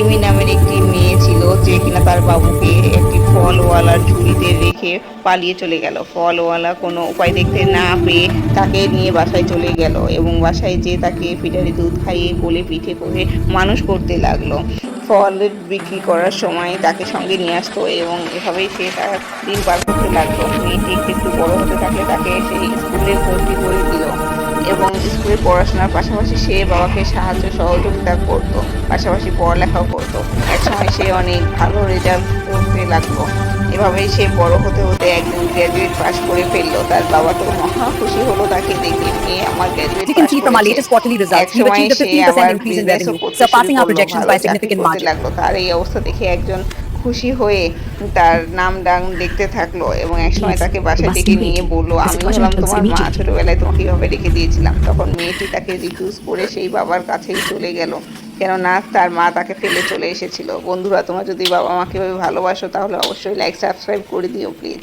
রিমি নামের একটি মেয়ে ছিল যে কিনা তার বাবুকে একটি ফলওয়ালার ঝুড়িতে রেখে পালিয়ে চলে গেল। ফলওয়ালা কোনো উপায় দেখতে না পেয়ে তাকে নিয়ে বাসায় চলে গেল এবং বাসায় যেয়ে তাকে ফিডারি দুধ খাইয়ে কোলে পিঠে করে মানুষ করতে লাগলো। ফল বিক্রি করার সময় তাকে সঙ্গে নিয়ে আসতো এবং এভাবেই সে তার দিন পার করতে লাগলো। মেয়েটি একটু একটু বড় হতে থাকলে তাকে সেই স্কুলে ভর্তি করে দিল এবং স্কুলে পড়াশোনার পাশাপাশি সে বাবাকে সাহায্য সহযোগিতা করতো, পাশাপাশি পড়ালেখাও করতো। একসময় সে অনেক ভালো রেজাল্ট করতে লাগলো। এভাবেই সে বড় হতে হতে একদিন গ্র্যাজুয়েট পাস করে ফেললো। তার বাবা তো মহা খুশি হলো তাকে দেখে, মেয়ে আমার graduate As you can pass see from our করেছে। latest quarterly এক results, we've সময় achieved a সে 15% আবার increase in বিজনেসও revenue, করতে শুরু surpassing our করলো, projections ভালো by a চাকরি significant করতে margin. লাগলো। তার এই অবস্থা দেখে একজন খুশি হয়ে তার নাম ডাং দেখতে থাকলো এবং একসময় Please, তাকে you বাসায় must ডেকে be নিয়ে waiting. বললো, This আমি appointment হলাম concern তোমার মা, immediately. ছোটবেলায় তোমাকে এভাবে রেখে দিয়েছিলাম। তখন মেয়েটি তাকে রিফিউজ করে সেই বাবার কাছেই চলে গেল, কেননা তার মা তাকে ফেলে চলে এসেছিল। বন্ধুরা, তোমরা যদি বাবা মাকে ভালোবাসো তাহলে অবশ্যই লাইক সাবস্ক্রাইব করে দিও প্লিজ।